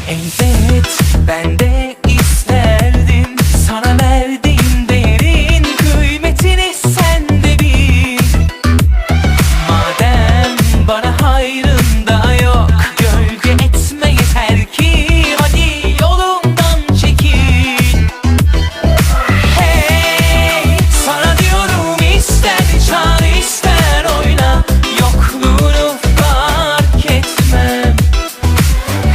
Elbet ben de isterdim, sana verdiğim değerin kıymetini sen de bil. Madem bana hayrın da yok, gölge etme yeter ki hadi yolumdan çekil. Hey, sana diyorum ister çal ister oyna, yokluğunu fark etmem.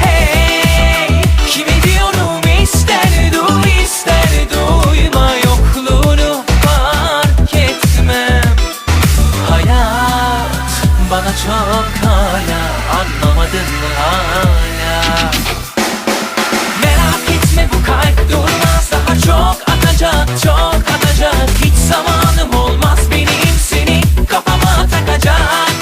Hey, kimi diyorum ister duy ister duyma, yokluğunu fark etmem. Hayat bana çok hala, anlamadın mı hala? Merak etme bu kalp durmaz, daha çok atacak, çok atacak. Hiç zamanım olmaz benim seni kafama takacak.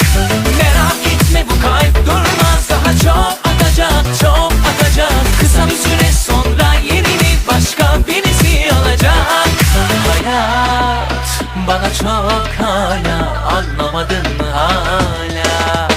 Merak etme bu kalp durmaz, daha çok atacak, çok atacak. Kısa bir süre sonra yerini başka birisi alacak. Hayat bana çok hala, anlamadın mı hala?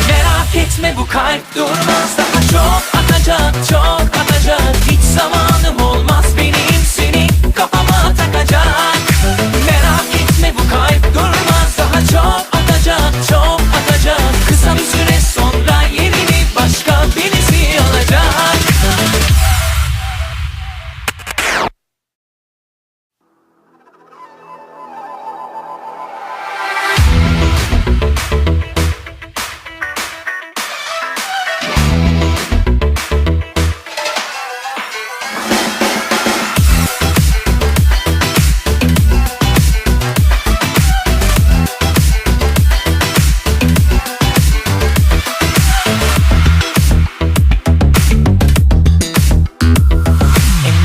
Merak etme bu kalp durmaz, daha çok atacak, çok atacak. Hiç zamanım olmaz benim seni kafama takacak. Merak etme bu kalp durmaz, daha çok atacak, çok atacak. Kısa bir süre sonra yerini başka birisi alacak.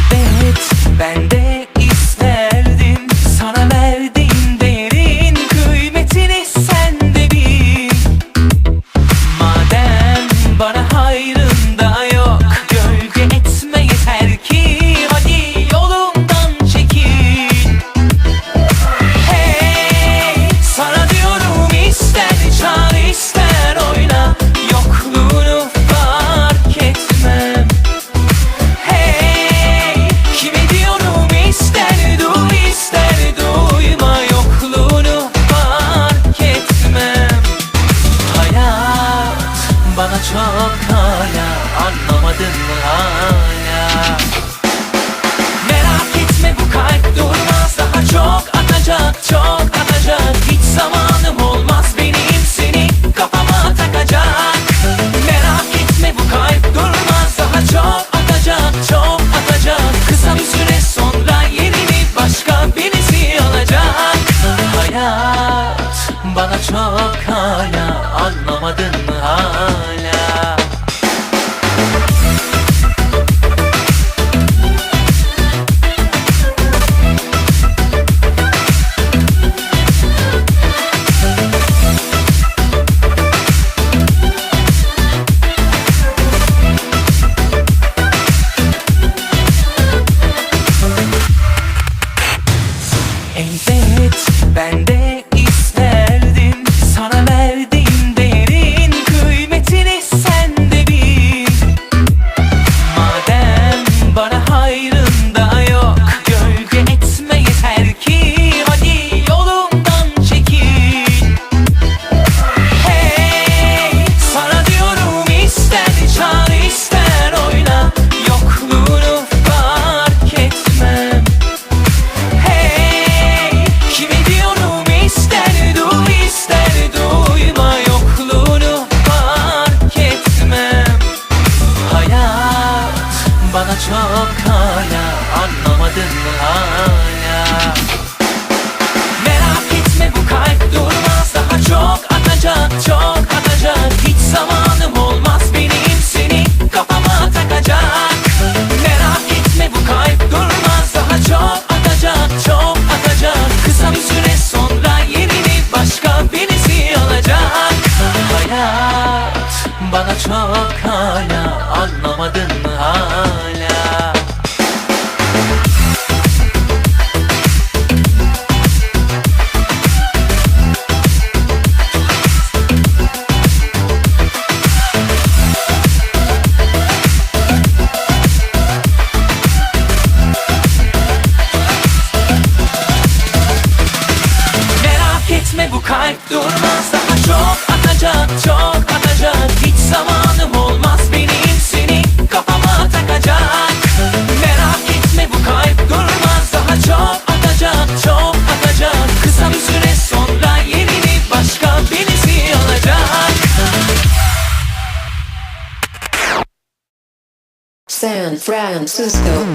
Elbet ben de isterdim, sana verdiğim değerin kıymetini sen de bil. Madem bana hayrın da yok, gölge etme yeter ki hadi yolumdan çekil. Hey, sana diyorum ister çal ister oyna, yokluğunu fark etmem. Hey, kimi diyorum ister duy ister duyma, yokluğunu fark etmem. Hayat bana çok hala, anlamadın mı hala? Merak etme bu kalp durmaz, daha çok atacak, çok atacak. Hiç zamanım olmaz benim seni kafama takacak. Merak etme bu kalp durmaz, daha çok atacak, çok atacak. Kısa bir süre sonra yerini başka birisi alacak. Hayat bana çok hala, anlamadın mı hala? Elbet ben de isterdim, sana verdiğim değerin kıymetini sen çok hala anlamadın mı hala? Merak etme bu kalp durmaz, daha çok atacak, çok atacak. Hiç zamanım olmaz benim seni kafama takacak. Merak etme bu kalp durmaz, daha çok atacak, çok atacak. Kısa bir süre sonra yerini başka birisi alacak. San Francisco.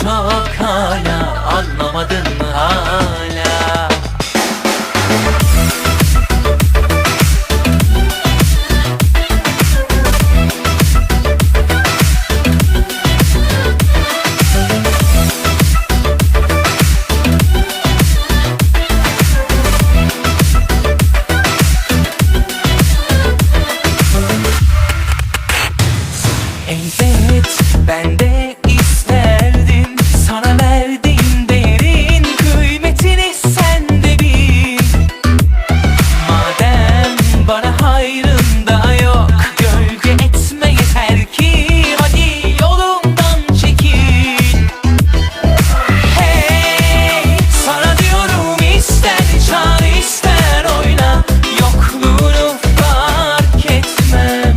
çok hala, anlamadın mı hala? Elbet ben de isterdim, sana verdiğim değerin kıymetini sen de bil. Madem bana hayrın da yok, gölge etme yeter ki hadi yolumdan çekil. Hey, sana diyorum ister çal ister oyna, yokluğunu fark etmem.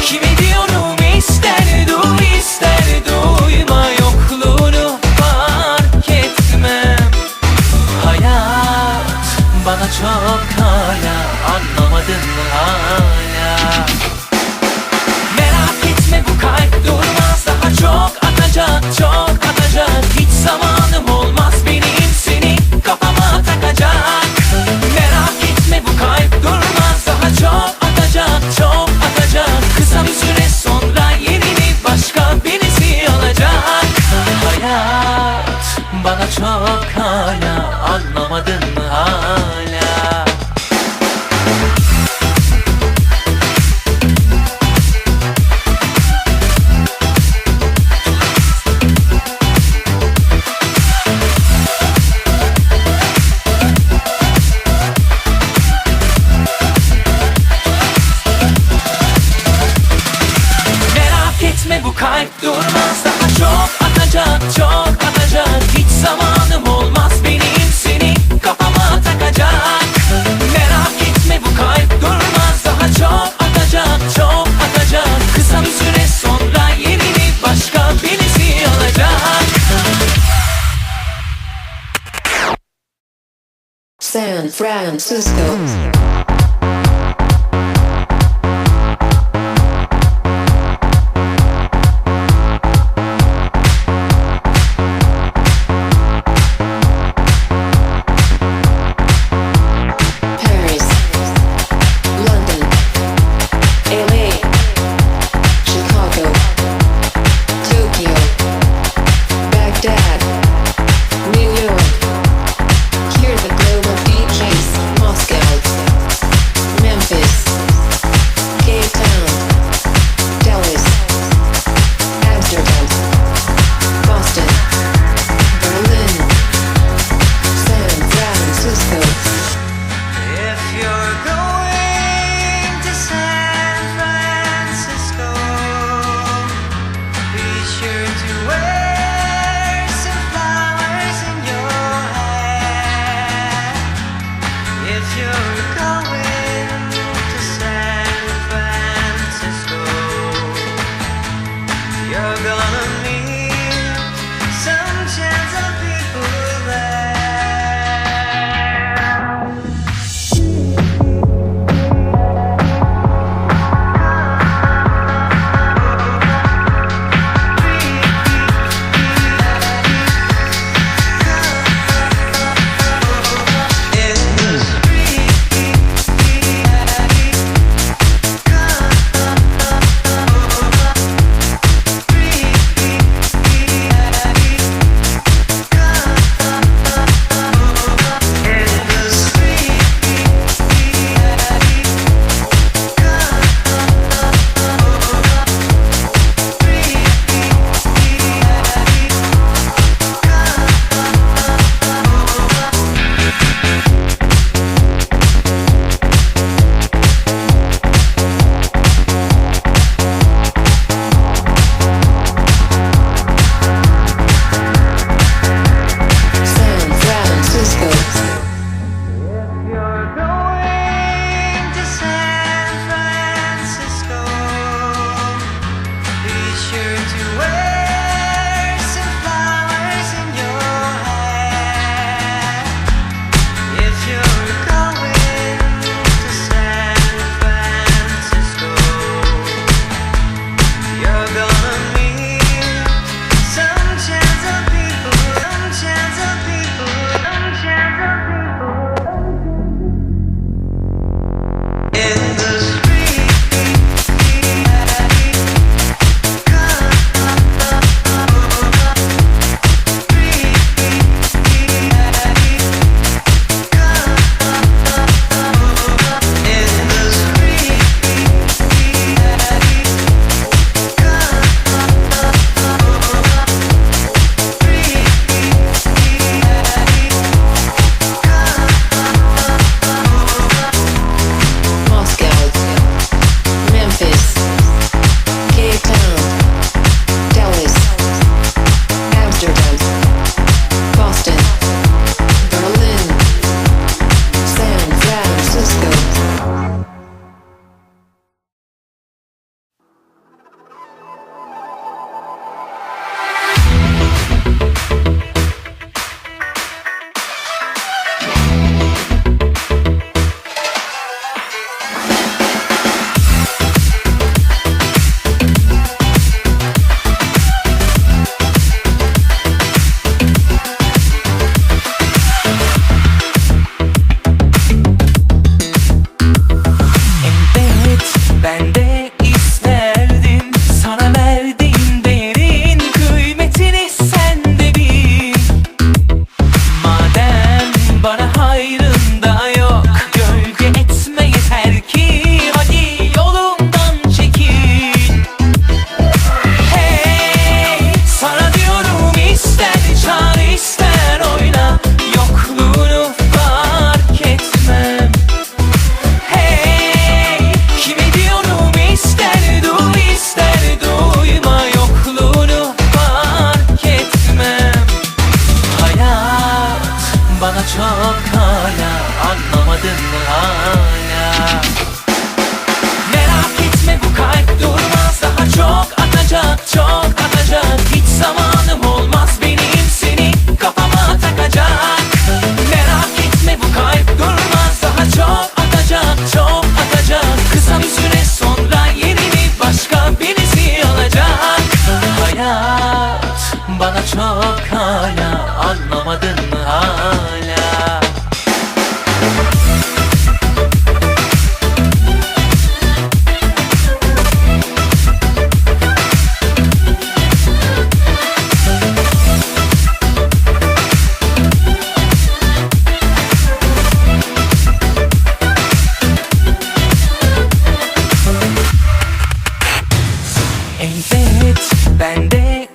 Kimi diyorum ister duy ister duyma, yokluğunu fark etmem. Hayat bana çok hala, anlamadın mı hala? Merak etme bu kalp durmaz, daha çok atacak, çok atacak. Hiç zamanım olmaz benim seni kafama takacak. Merak etme bu kalp durmaz, daha çok atacak, çok atacak. Kısa bir süre sonra yerini başka birisi alacak. Hayat bana çok hala, anlamadın mı hala? Merak etme bu kalp durmaz, daha çok atacak, çok atacak. Hiç zamanım olmaz benim seni kafama takacak. Merak etme bu kalp durmaz, daha çok atacak, çok atacak. Kısa bir süre sonra yerini başka birisi alacak. San Francisco. Paris, London, LA, Chicago, Tokyo, Baghdad, New York. Hear the global DJs. Moscow, Memphis, Cape Town, Dallas, Amsterdam, Boston, Berlin, San Francisco. If you're going to San Francisco, be sure to wear some flowers in your hair. If you're going to San Francisco, you're gonna meet some gentle people there. San Francisco. You're going to San Francisco, be sure to wear some flowers in your hair. If you're going to San Francisco, you're gonna meet Evet, ben de